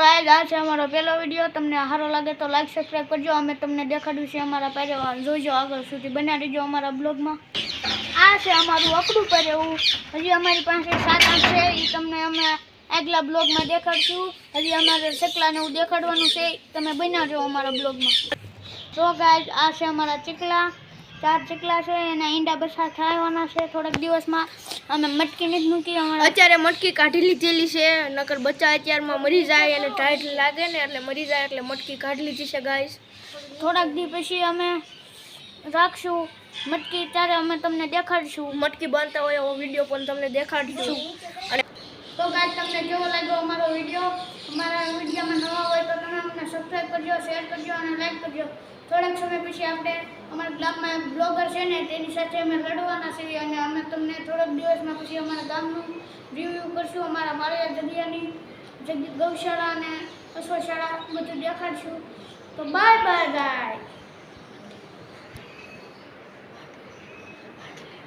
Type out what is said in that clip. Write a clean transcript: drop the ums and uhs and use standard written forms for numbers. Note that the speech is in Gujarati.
ગાઈસ આ છે અમારો પહેલો વિડિયો। તમને સારો લાગે તો લાઈક સબસ્ક્રાઇબ કરજો। અમે તમને દેખાડ્યું છે અમારા પહેરેવા, જોજો આગળ સુધી બના રહેજો અમારા બ્લોગમાં। આ છે અમારું અકડું પહેરેવું, હજી અમારી પાસે 7-8 છે, એ તમને અમે આગલા બ્લોગમાં દેખાડશું। હજી અમારે ચકલાને એવું દેખાડવાનું છે, તમે બના રહો અમારા બ્લોગમાં। તો ગાઈસ આ છે અમારા ચકલા, 4 ચકલા છે, એના ઈંડા બસા થવાના છે થોડાક દિવસમાં। અમે મટકી નથી મૂકી, અત્યારે મટકી કાઢી લીધેલી છે, નકર બચ્ચા અત્યારમાં મરી જાય અને ટાઈટ લાગે ને એટલે મરી જાય, એટલે મટકી કાઢી લીધી છે ગાઈસ। થોડાક દી પછી અમે રાખશું મટકી, ત્યારે અમે તમને દેખાડશું મટકી બાંધતા હોય એવો વિડીયો પણ તમને દેખાડીશું। અને તો ગાઈસ તમને કેવો લાગ્યો અમારો વિડીયો? અમારા વિડીયોમાં નવા હોય તો તમે અમને સબસ્ક્રાઇબ કરજો, શેર કરજો અને લાઈક કરજો। થોડાક સમય પછી આપણે અમારા ગામમાં એક બ્લોગર છે ને, તેની સાથે અમે લડવાના છીએ અને અમે તમને થોડાક દિવસમાં પછી અમારા ગામનું રિવ્યૂ કરશું, અમારા માળિયા જગ્યાની ગૌશાળા અને અશ્વશાળા બધું દેખાડશું। તો બાય બાય ગાઈસ।